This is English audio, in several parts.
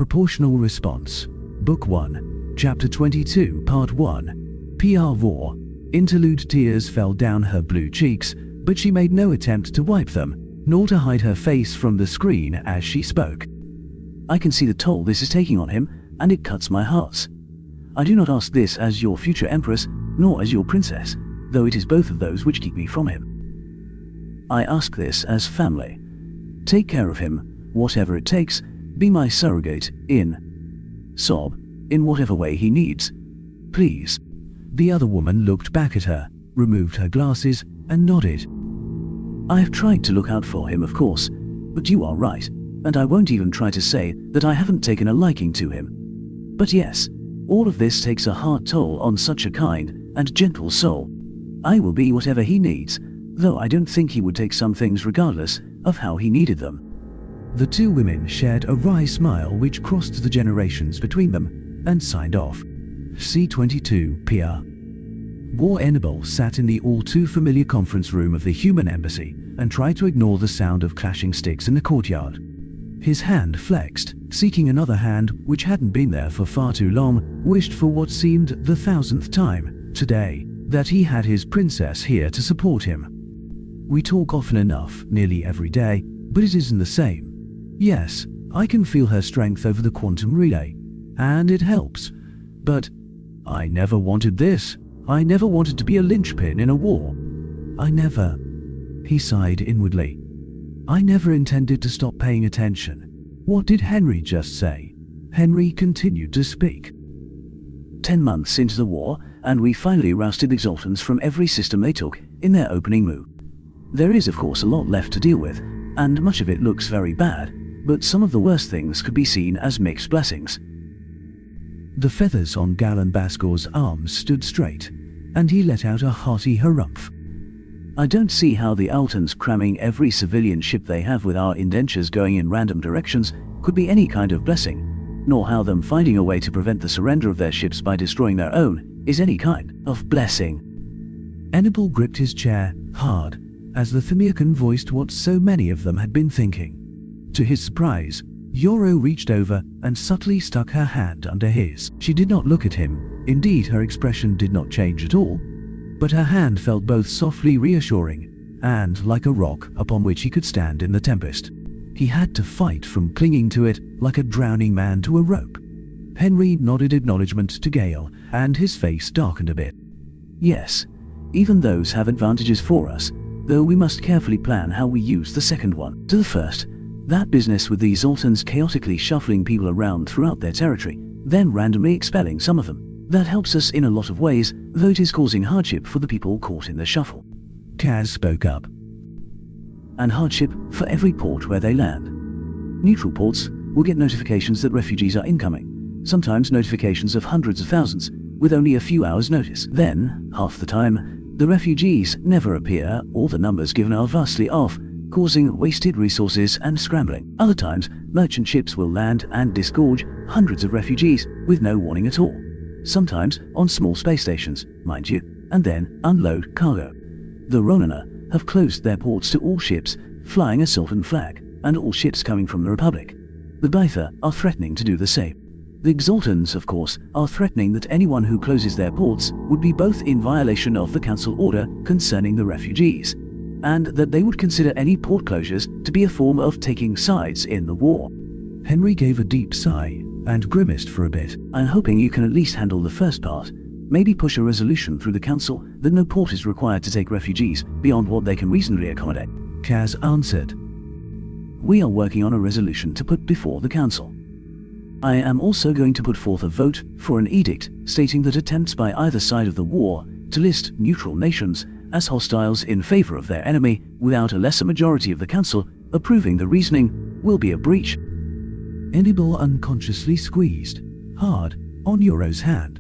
Proportional Response. Book 1, Chapter 22, Part 1. PR War. Interlude. Tears fell down her blue cheeks, but she made no attempt to wipe them, nor to hide her face from the screen as she spoke. I can see the toll this is taking on him, and it cuts my heart. I do not ask this as your future empress, nor as your princess, though it is both of those which keep me from him. I ask this as family. Take care of him, whatever it takes. Be my surrogate in whatever way he needs. Please. The other woman looked back at her, removed her glasses, and nodded. I have tried to look out for him, of course, but you are right, and I won't even try to say that I haven't taken a liking to him. But yes, all of this takes a hard toll on such a kind and gentle soul. I will be whatever he needs, though I don't think he would take some things regardless of how he needed them. The two women shared a wry smile which crossed the generations between them and signed off. C-22 PR. War Enable sat in the all-too-familiar conference room of the human embassy and tried to ignore the sound of clashing sticks in the courtyard. His hand flexed, seeking another hand which hadn't been there for far too long, wished for what seemed the 1000th time today that he had his princess here to support him. We talk often enough, nearly every day, but it isn't the same. Yes, I can feel her strength over the quantum relay, and it helps. But I never wanted this. I never wanted to be a linchpin in a war. He sighed inwardly. I never intended to stop paying attention. What did Henry just say? Henry continued to speak. 10 months into the war, and we finally rousted the Exaltans from every system they took in their opening move. There is, of course, a lot left to deal with, and much of it looks very bad, but some of the worst things could be seen as mixed blessings. The feathers on Galen Bascor's arms stood straight, and he let out a hearty harumph. I don't see how the Altans cramming every civilian ship they have with our indentures going in random directions could be any kind of blessing, nor how them finding a way to prevent the surrender of their ships by destroying their own is any kind of blessing. Enable gripped his chair hard as the Themiacan voiced what so many of them had been thinking. To his surprise, Yoro reached over and subtly stuck her hand under his. She did not look at him. Indeed, her expression did not change at all, but her hand felt both softly reassuring and like a rock upon which he could stand in the tempest. He had to fight from clinging to it like a drowning man to a rope. Henry nodded acknowledgement to Gale, and his face darkened a bit. Yes, even those have advantages for us, though we must carefully plan how we use the second one. To the first, that business with the Zoltans chaotically shuffling people around throughout their territory, then randomly expelling some of them. That helps us in a lot of ways, though it is causing hardship for the people caught in the shuffle. Kaz spoke up. And hardship for every port where they land. Neutral ports will get notifications that refugees are incoming, sometimes notifications of hundreds of thousands, with only a few hours' notice. Then, half the time, the refugees never appear, or the numbers given are vastly off, causing wasted resources and scrambling. Other times, merchant ships will land and disgorge hundreds of refugees with no warning at all. Sometimes on small space stations, mind you, and then unload cargo. The Ronana have closed their ports to all ships flying a Sultan flag, and all ships coming from the Republic. The Baitha are threatening to do the same. The Exaltans, of course, are threatening that anyone who closes their ports would be both in violation of the Council order concerning the refugees, and that they would consider any port closures to be a form of taking sides in the war. Henry gave a deep sigh and grimaced for a bit. I'm hoping you can at least handle the first part. Maybe push a resolution through the Council that no port is required to take refugees beyond what they can reasonably accommodate. Kaz answered. We are working on a resolution to put before the Council. I am also going to put forth a vote for an edict stating that attempts by either side of the war to list neutral nations as hostiles in favor of their enemy without a lesser majority of the Council approving the reasoning will be a breach. Enable unconsciously squeezed hard on Yoro's hand.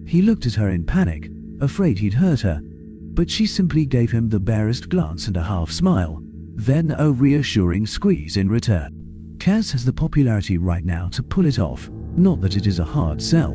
He looked at her in panic, afraid he'd hurt her, but she simply gave him the barest glance and a half smile, then a reassuring squeeze in return. Kaz has the popularity right now to pull it off, not that it is a hard sell.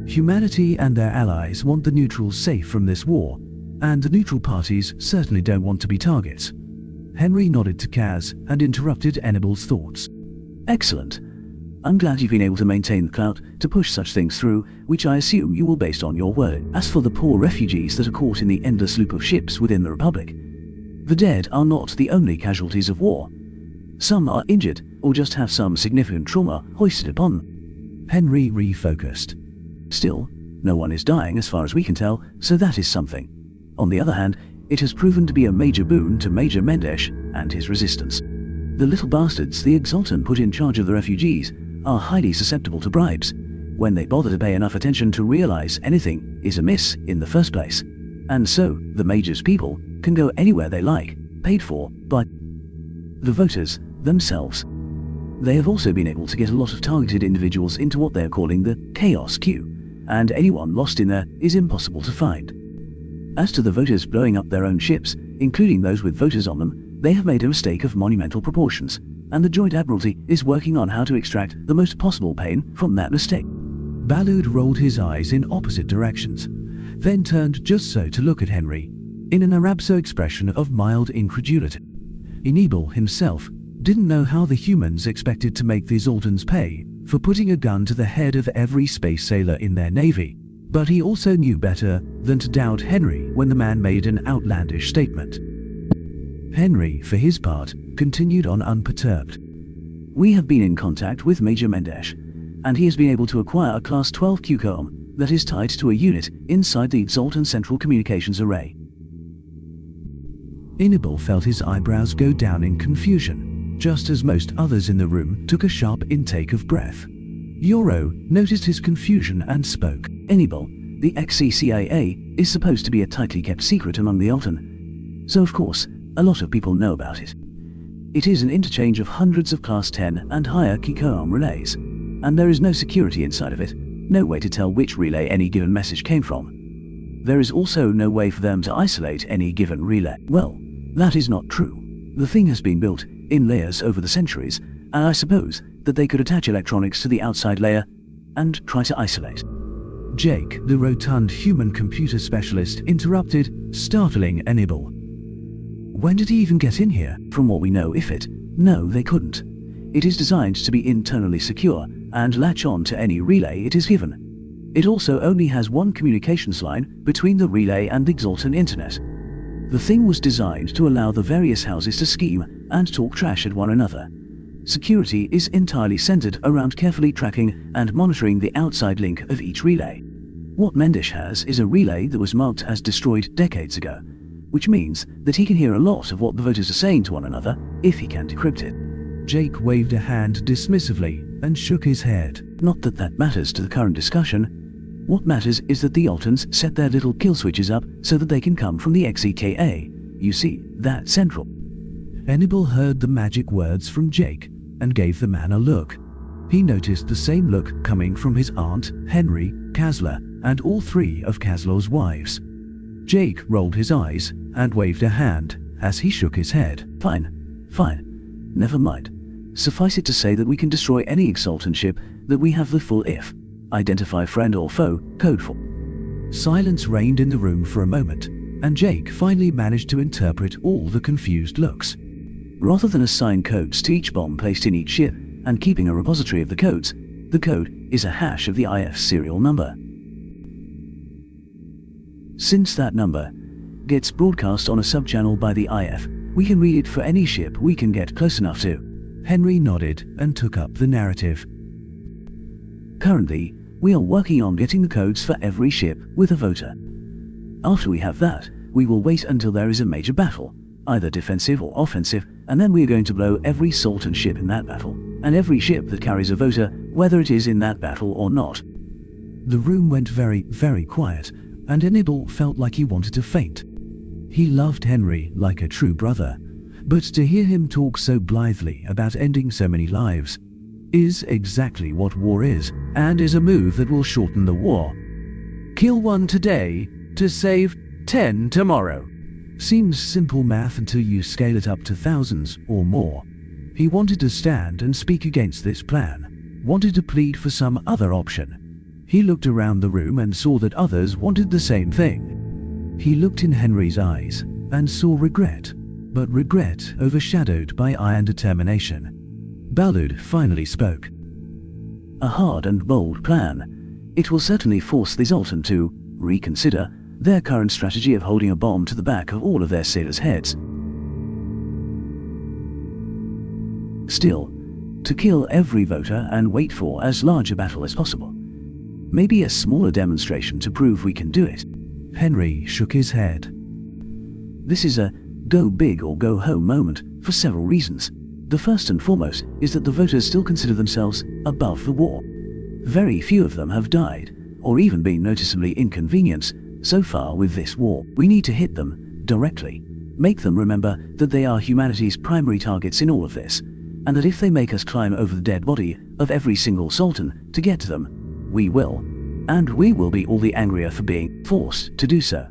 Humanity and their allies want the neutrals safe from this war, and the neutral parties certainly don't want to be targets. Henry nodded to Kaz and interrupted Enable's thoughts. Excellent. I'm glad you've been able to maintain the clout to push such things through, which I assume you will based on your word. As for the poor refugees that are caught in the endless loop of ships within the Republic, the dead are not the only casualties of war. Some are injured, or just have some significant trauma hoisted upon them. Henry refocused. Still, no one is dying as far as we can tell, so that is something. On the other hand, it has proven to be a major boon to Major Mendesh and his resistance. The little bastards the Exaltan put in charge of the refugees are highly susceptible to bribes, when they bother to pay enough attention to realize anything is amiss in the first place. And so, the Major's people can go anywhere they like, paid for by the voters themselves. They have also been able to get a lot of targeted individuals into what they are calling the Chaos Queue, and anyone lost in there is impossible to find. As to the voters blowing up their own ships, including those with voters on them, they have made a mistake of monumental proportions, and the Joint Admiralty is working on how to extract the most possible pain from that mistake. Balud rolled his eyes in opposite directions, then turned just so to look at Henry, in an Arabso expression of mild incredulity. Enebel himself didn't know how the humans expected to make the Zoltans pay for putting a gun to the head of every space sailor in their navy, but he also knew better than to doubt Henry when the man made an outlandish statement. Henry, for his part, continued on unperturbed. We have been in contact with Major Mendesh, and he has been able to acquire a Class 12 QCOM that is tied to a unit inside the Exaltan Central Communications Array. Enebel felt his eyebrows go down in confusion, just as most others in the room took a sharp intake of breath. Yoro noticed his confusion and spoke. Enebel, the ex-CIA is supposed to be a tightly kept secret among the Altan, so of course, a lot of people know about it. It is an interchange of hundreds of Class 10 and higher QCOM relays, and there is no security inside of it, no way to tell which relay any given message came from. There is also no way for them to isolate any given relay. Well, that is not true. The thing has been built in layers over the centuries, and I suppose that they could attach electronics to the outside layer and try to isolate. Jake, the rotund human computer specialist, interrupted, startling Enebel. When did he even get in here? From what we know, no, they couldn't. It is designed to be internally secure and latch on to any relay it is given. It also only has one communications line between the relay and the Exaltan internet. The thing was designed to allow the various houses to scheme and talk trash at one another. Security is entirely centered around carefully tracking and monitoring the outside link of each relay. What Mendesh has is a relay that was marked as destroyed decades ago, which means that he can hear a lot of what the voters are saying to one another if he can decrypt it. Jake waved a hand dismissively and shook his head. Not that that matters to the current discussion. What matters is that the Altans set their little kill switches up so that they can come from the XEKA. You see, that's central. Enebel heard the magic words from Jake and gave the man a look. He noticed the same look coming from his aunt, Henry, Kasler, and all three of Kasler's wives. Jake rolled his eyes and waved a hand as he shook his head. Fine. Never mind. Suffice it to say that we can destroy any Exaltan ship that we have the full IF, identify friend or foe, code for. Silence reigned in the room for a moment, and Jake finally managed to interpret all the confused looks. Rather than assign codes to each bomb placed in each ship and keeping a repository of the codes, the code is a hash of the IF serial number. Since that number gets broadcast on a subchannel by the IF, we can read it for any ship we can get close enough to. Henry nodded and took up the narrative. Currently, we are working on getting the codes for every ship with a voter. After we have that, we will wait until there is a major battle, either defensive or offensive, and then we are going to blow every Sultan ship in that battle, and every ship that carries a voter, whether it is in that battle or not. The room went very, very quiet, and Enebel felt like he wanted to faint. He loved Henry like a true brother, but to hear him talk so blithely about ending so many lives is exactly what war is, and is a move that will shorten the war. Kill one today to save 10 tomorrow. Seems simple math until you scale it up to thousands or more. He wanted to stand and speak against this plan, wanted to plead for some other option. He looked around the room and saw that others wanted the same thing. He looked in Henry's eyes and saw regret, but regret overshadowed by iron determination. Balud finally spoke. a hard and bold plan. It will certainly force the Zoltan to reconsider their current strategy of holding a bomb to the back of all of their sailors' heads. Still, to kill every voter and wait for as large a battle as possible. Maybe a smaller demonstration to prove we can do it. Henry shook his head. This is a go big or go home moment for several reasons. The first and foremost is that the voters still consider themselves above the war. Very few of them have died, or even been noticeably inconvenienced so far with this war. We need to hit them directly, make them remember that they are humanity's primary targets in all of this, and that if they make us climb over the dead body of every single Sultan to get to them, we will. And we will be all the angrier for being forced to do so.